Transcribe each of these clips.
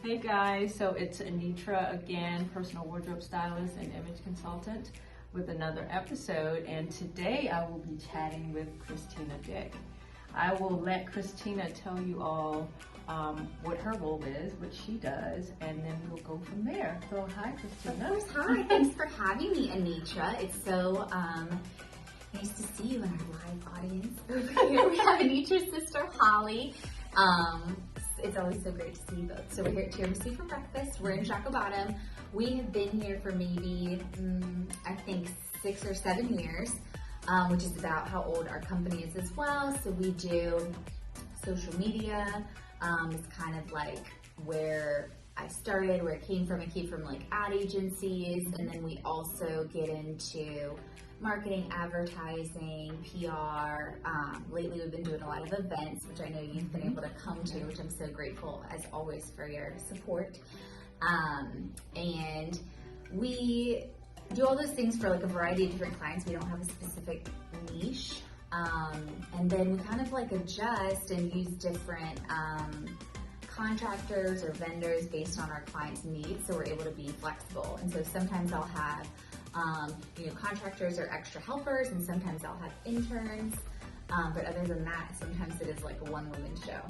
Hey guys, so it's Anitra again, personal wardrobe stylist and image consultant with another episode, and today I will be chatting with Christina Dick. I will let Christina tell you all what her role is, what she does, and then we'll go from there. So hi Christina. Of course, hi. Thanks for having me, Anitra. It's so nice to see you in our live audience over here. We have Anitra's sister, Holly. It's always so great to see you both. So we're here at Tiramisu for breakfast. We're in Chaco Bottom. We have been here for maybe, I think 6 or 7 years, which is about how old our company is as well. So we do social media. It's kind of like where I started, where it came from. It came from like ad agencies, and then we also get into marketing, advertising, PR. Lately we've been doing a lot of events, which I know you've been able to come to, which I'm so grateful as always for your support. And we do all those things for like a variety of different clients. We don't have a specific niche. And then we kind of like adjust and use different contractors or vendors based on our clients' needs, so we're able to be flexible. And so sometimes I'll have contractors or extra helpers, and sometimes I'll have interns. But other than that, sometimes it is like a one-woman show.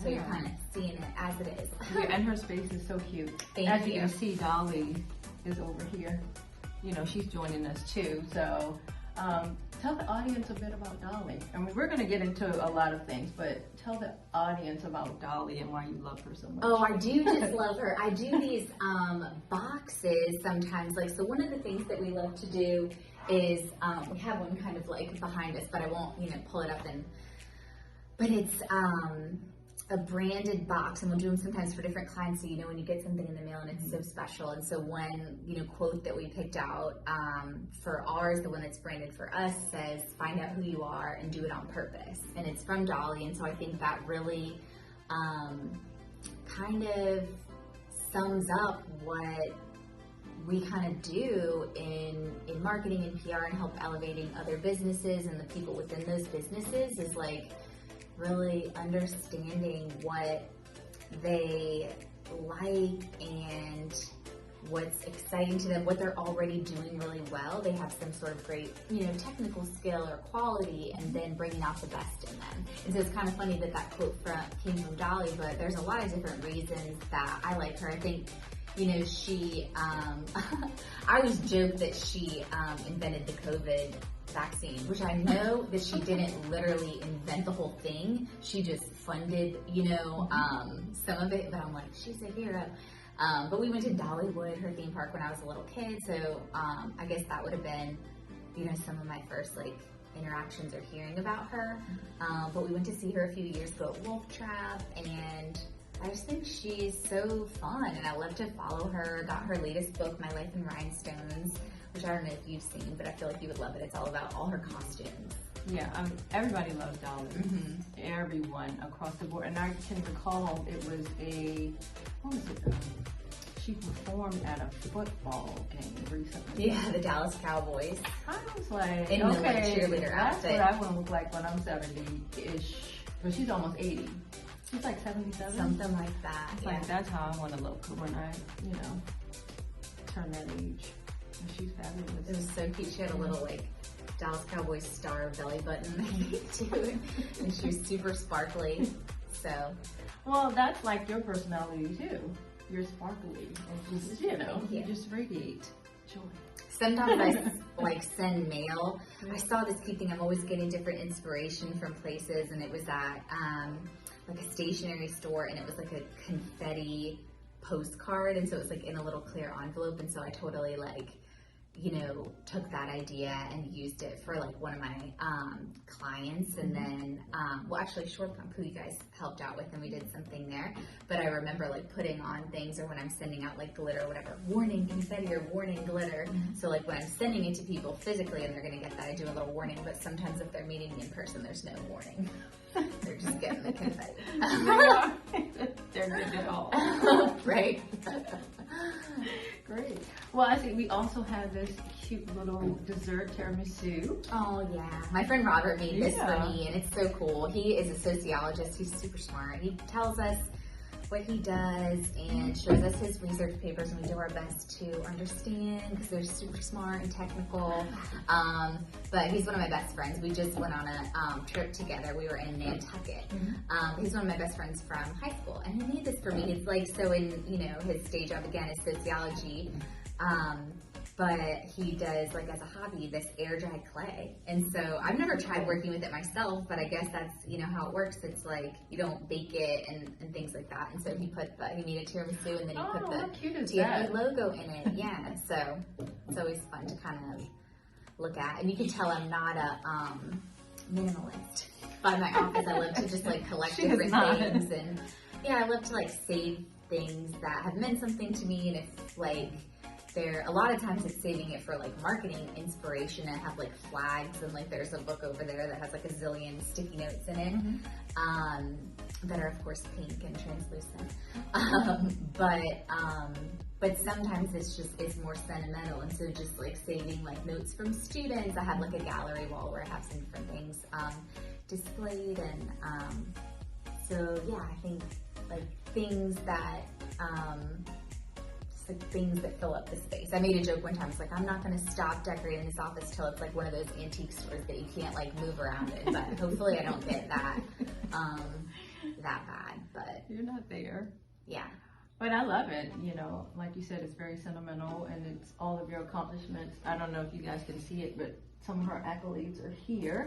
So you're kind of seeing it as it is. Yeah, and her space is so cute. As you can see, Dolly is over here. You know, she's joining us too. So tell the audience a bit about Dolly. I mean, we're going to get into a lot of things, but tell the audience about Dolly and why you love her so much. Oh, I do just love her. I do these boxes sometimes. Like, so one of the things that we love to do is, we have one kind of like behind us, but I won't, pull it up but it's a branded box, and we'll do them sometimes for different clients, so when you get something in the mail and it's so special. And so one quote that we picked out for ours, the one that's branded for us, says, "Find out who you are and do it on purpose." And it's from Dolly, and so I think that really kind of sums up what we kind of do in marketing and PR and help elevating other businesses and the people within those businesses, is like really understanding what they like and what's exciting to them, what they're already doing really well. They have some sort of great, technical skill or quality, and then bringing out the best in them. And so it's kind of funny that quote came from Dolly, but there's a lot of different reasons that I like her. I think, she, I always joke that she invented the COVID vaccine, which I know that she didn't literally invent the whole thing. She just funded, some of it, but I'm like, she's a hero. But we went to Dollywood, her theme park, when I was a little kid, so I guess that would have been, some of my first like interactions or hearing about her. But we went to see her a few years ago at Wolf Trap, and I just think she's so fun, and I love to follow her. Got her latest book, My Life in Rhinestones, which I don't know if you've seen, but I feel like you would love it. It's all about all her costumes. Yeah, everybody loves Dolly. Everyone across the board. And I can recall it was she performed at a football game recently. Yeah, the Dallas Cowboys. I was like, in the cheerleader that's outfit. What I want to look like when I'm 70-ish. But she's almost 80. She's like 77. Something like that. It's like, that's how I want to look when I, turn that age. And she's fabulous. It was so cute. She had a little like Dallas Cowboys star belly button too, and she was super sparkly. So, well, that's like your personality too. You're sparkly, and just you just radiate joy. Sometimes I like send mail. I saw this cute thing. I'm always getting different inspiration from places, and it was at like a stationery store, and it was like a confetti postcard, and so it was like in a little clear envelope, and so I totally like took that idea and used it for like one of my clients, and then actually Short Pump, who you guys helped out with, and we did something there. But I remember like putting on things, or when I'm sending out like glitter or whatever, warning confetti or warning glitter. So like when I'm sending it to people physically and they're gonna get that, I do a little warning. But sometimes if they're meeting me in person, there's no warning. They're just getting the confetti. They're getting it all. Right? Great. Well, I think we also have this cute little dessert tiramisu. Oh yeah, my friend Robert made this for me, and it's so cool. He is a sociologist. He's super smart. He tells us what he does and shows us his research papers, and we do our best to understand because they're super smart and technical. But he's one of my best friends. We just went on a trip together. We were in Nantucket. He's one of my best friends from high school, and he made this for me. It's like, so in, you know, his day job again is sociology. But he does, like, as a hobby, this air dried clay. And so I've never tried working with it myself, but I guess that's, you know, how it works. It's like you don't bake it and things like that. And so he made a tiramisu, and then he put the TFE logo in it. Yeah, so it's always fun to kind of look at. And you can tell I'm not a minimalist. By my office, I love to just, like, collect different things. And yeah, I love to, like, save things that have meant something to me. And if, like, a lot of times it's saving it for, like, marketing inspiration, and have, like, flags, and, like, there's a book over there that has, like, a zillion sticky notes in it, that are, of course, pink and translucent. But sometimes it's more sentimental, and so just, like, saving, like, notes from students. I have, like, a gallery wall where I have some different things displayed, and so yeah, I think, like, things that things that fill up the space. I made a joke one time. It's like, I'm not going to stop decorating this office till it's like one of those antique stores that you can't, like, move around in. But hopefully I don't get that that bad. But you're not there. Yeah. But I love it. You know, like you said, it's very sentimental, and it's all of your accomplishments. I don't know if you guys can see it, but some of her accolades are here.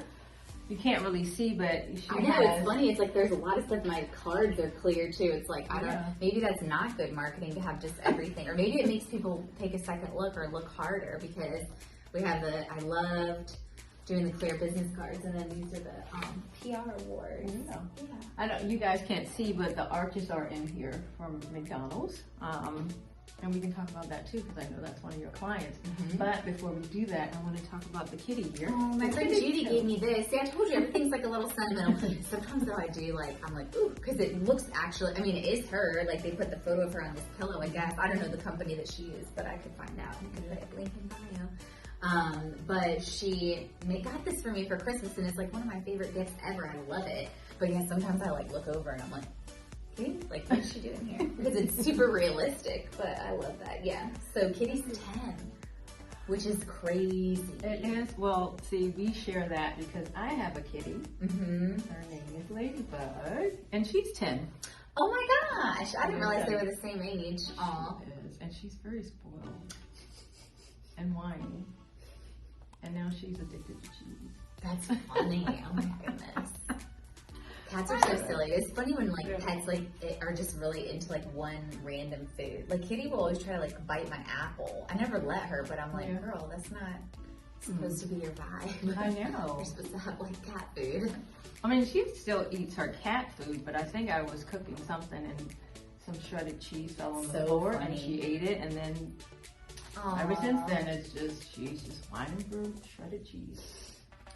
You can't really see, but I know, it's funny. It's like there's a lot of stuff. My cards are clear too. It's like, I don't. Maybe that's not good marketing to have just everything, or maybe it makes people take a second look or look harder, because we have I loved doing the clear business cards, and then these are the PR awards. Yeah. I don't. You guys can't see, but the arches are in here from McDonald's. And we can talk about that too, because I know that's one of your clients. But before we do that, I want to talk about the kitty here. Oh, my friend Judy gave me this. See, I told you, everything's like a little sentimental. Sometimes though I do, like, I'm like, ooh, because it looks actually, I mean, it is her. Like, they put the photo of her on this pillow, I guess. I don't know the company that she used, but I could find out. You can put a link in bio. But she got this for me for Christmas, and it's like one of my favorite gifts ever. I love it. But yeah, sometimes I, like, look over and I'm like, like, what is she doing here? Because it's super realistic, but I love that. Yeah. So Kitty's 10, which is crazy. It is. Well, see, we share that because I have a kitty. Her name is Ladybug, and she's 10. Oh my gosh! I didn't realize they were the same age. Aw. She is, and she's very spoiled and whiny. And now she's addicted to cheese. That's funny. Oh my goodness. Cats are so silly. It's funny when, like, pets, like, are just really into, like, one random food. Like, Kitty will always try to, like, bite my apple. I never let her, but I'm like, girl, that's not supposed to be your vibe. I know. You're supposed to have, like, cat food. I mean, she still eats her cat food, but I think I was cooking something and some shredded cheese fell on the floor, and she ate it, and then ever since then, she's just whining for shredded cheese.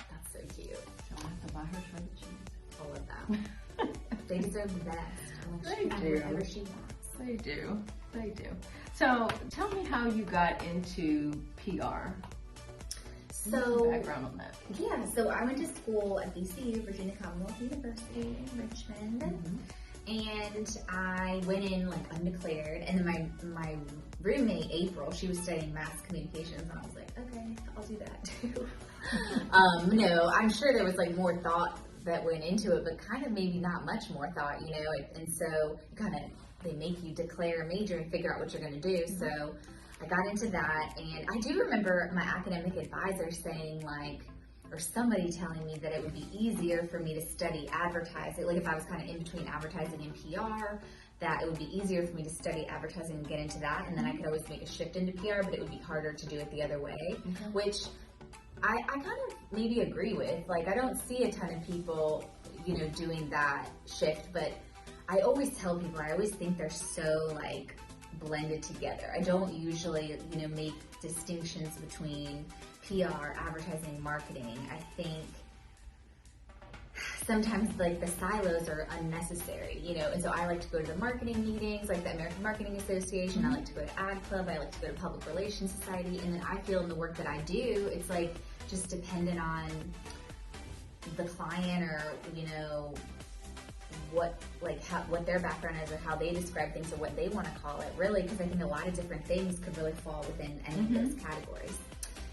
That's so cute. So I have to buy her shredded cheese. All of that. They deserve the best. They do. Whatever she wants. They do. They do. So tell me how you got into PR. So background on that. Yeah. So I went to school at VCU, Virginia Commonwealth University in Richmond, and I went in, like, undeclared. And then my roommate April, she was studying mass communications, and I was like, okay, I'll do that too. No, I'm sure there was, like, more thought that went into it, but kind of maybe not much more thought, you know, and so they make you declare a major and figure out what you're going to do. So I got into that, and I do remember my academic advisor saying, like, or somebody telling me that it would be easier for me to study advertising, like if I was kind of in between advertising and PR, that it would be easier for me to study advertising and get into that, and then I could always make a shift into PR, but it would be harder to do it the other way, which I kind of maybe agree with. Like, I don't see a ton of people, you know, doing that shift, but I always tell people, I always think they're so, like, blended together. I don't usually, you know, make distinctions between PR, advertising, marketing. I think sometimes, like, the silos are unnecessary, you know, and so I like to go to the marketing meetings, like the American Marketing Association. I like to go to Ad Club. I like to go to Public Relations Society, and then I feel in the work that I do, it's like just dependent on the client, or, you know, what their background is or how they describe things or what they want to call it, really, because I think a lot of different things could really fall within any of those categories.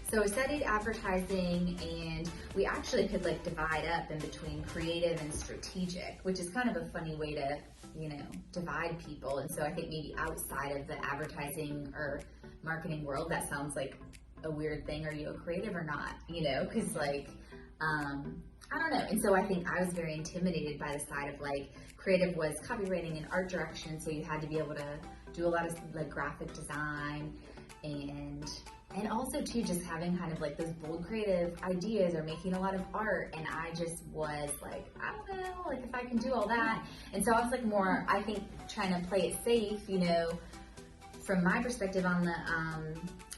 So I studied advertising, and we actually could like divide up in between creative and strategic, which is kind of a funny way to, divide people. And so I think maybe outside of the advertising or marketing world, that sounds like a weird thing. Are you a creative or not? Because like, I don't know. And so I think I was very intimidated by the side of like creative was copywriting and art direction. So you had to be able to do a lot of like graphic design and also too, just having kind of like those bold creative ideas or making a lot of art. And I just was like, I don't know, like if I can do all that. And so I was like more, I think, trying to play it safe, from my perspective on the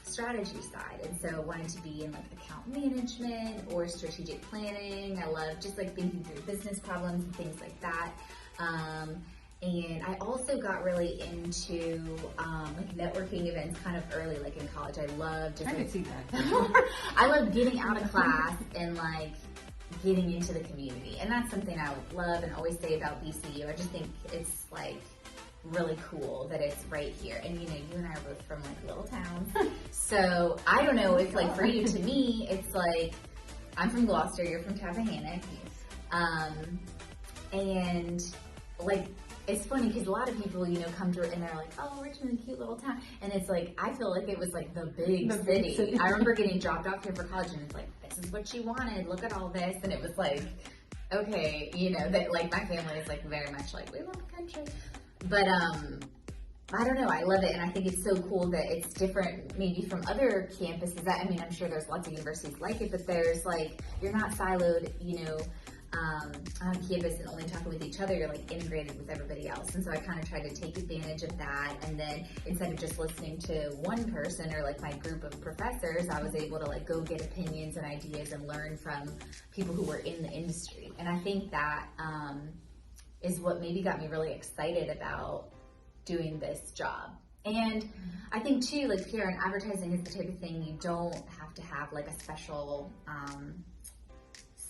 strategy side. And so I wanted to be in like account management or strategic planning. I love just like thinking through business problems and things like that. And I also got really into like networking events kind of early, like in college. I love just I like, could see that. I love getting out of class and like getting into the community. And that's something I love and always say about BCU. I just think it's like really cool that it's right here. And you and I are both from like little towns. So I don't know if like for you, to me, it's like, I'm from Gloucester, you're from Tappahannock. And like, it's funny because a lot of people, come to it and they're like, oh, Richmond's a cute little town. And it's like, I feel like it was like the big city. I remember getting dropped off here for college and it's like, this is what you wanted. Look at all this. And it was like, okay, that like my family is like very much like, we love the country. But I don't know, I love it. And I think it's so cool that it's different maybe from other campuses. I'm sure there's lots of universities like it, but there's like, you're not siloed, on campus and only talking with each other. You're like integrated with everybody else. And so I kind of tried to take advantage of that. And then instead of just listening to one person or like my group of professors, I was able to like go get opinions and ideas and learn from people who were in the industry. And I think that is what maybe got me really excited about doing this job. And I think too, like PR and advertising is the type of thing you don't have to have like a special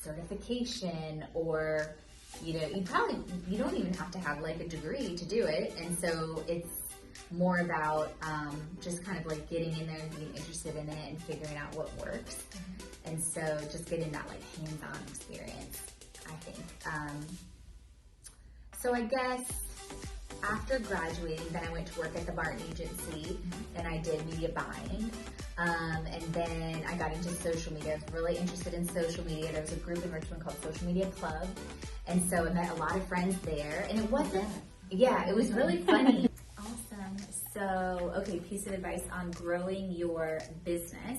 certification or, you don't even have to have like a degree to do it. And so it's more about just kind of like getting in there and being interested in it and figuring out what works. And so just getting that like hands-on experience, I think. So I guess after graduating, then I went to work at the Barton Agency and I did media buying. And then I got into social media. I was really interested in social media. There was a group in Richmond called Social Media Club. And so I met a lot of friends there. And it wasn't, it was really funny. Awesome. So, okay, piece of advice on growing your business.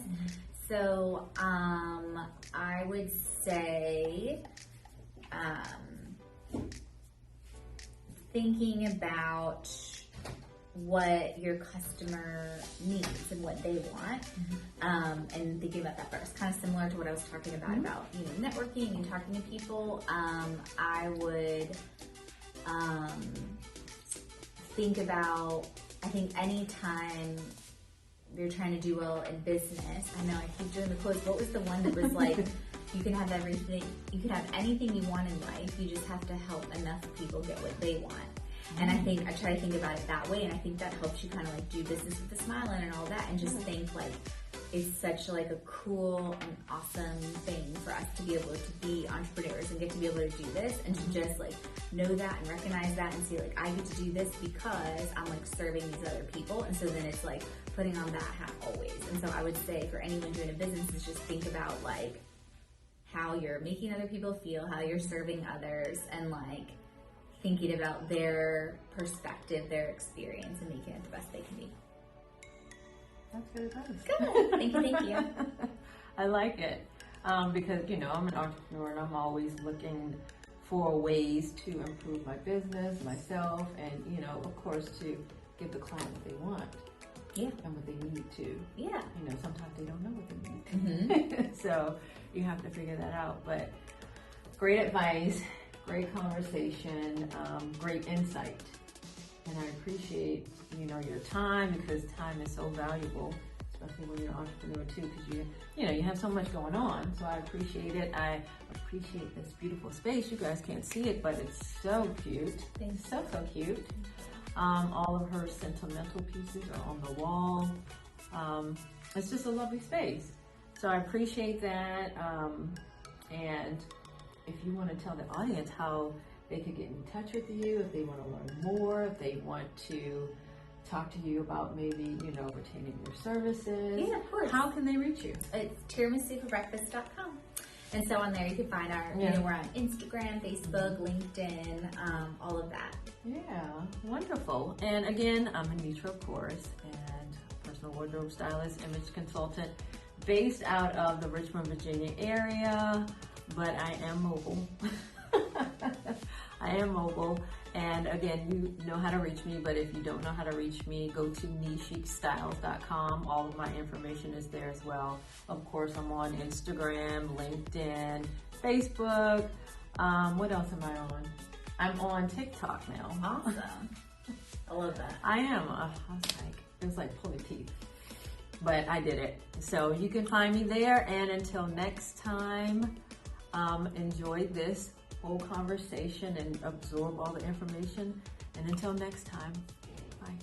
So, I would say, thinking about what your customer needs and what they want, and thinking about that first, kind of similar to what I was talking about networking and talking to people. I would think about, I think anytime you're trying to do well in business, I know I keep doing the quotes, what was the one that was like, you can have everything, you can have anything you want in life, you just have to help enough people get what they want. And I think I try to think about it that way, and I think that helps you kind of like do business with a smile and all that, and just think like it's such like a cool and awesome thing for us to be able to be entrepreneurs and get to be able to do this and to just like know that and recognize that and see like I get to do this because I'm like serving these other people. And so then it's like putting on that hat always. And so I would say for anyone doing a business is just think about like how you're making other people feel, how you're serving others, and like thinking about their perspective, their experience, and making it the best they can be. That's good advice. Good. Thank you. I like it because, I'm an entrepreneur and I'm always looking for ways to improve my business, myself, and, of course, to give the client what they want. Yeah. And what they need to. Yeah. Sometimes they don't know what they need. So you have to figure that out. But great advice. Great conversation, great insight, and I appreciate your time because time is so valuable, especially when you're an entrepreneur too, because you have so much going on. So I appreciate it. I appreciate this beautiful space. You guys can't see it, but it's so cute. It's so cute. All of her sentimental pieces are on the wall. It's just a lovely space. So I appreciate that. And if you want to tell the audience how they could get in touch with you, if they want to learn more, if they want to talk to you about maybe, retaining your services. Yeah, of course. How can they reach you? It's tiramisuforbreakfast.com. And so on there you can find our, we're on Instagram, Facebook, LinkedIn, all of that. Yeah, wonderful. And again, I'm Anitra, of course, and personal wardrobe stylist, image consultant, based out of the Richmond, Virginia area, but I am mobile. I am mobile. And again, you know how to reach me, but if you don't know how to reach me, go to nechicstyles.com. All of my information is there as well. Of course, I'm on Instagram, LinkedIn, Facebook. What else am I on? I'm on TikTok now. Awesome. I love that. I am. It was like pulling teeth, but I did it. So you can find me there. And until next time, enjoy this whole conversation and absorb all the information. And until next time, bye.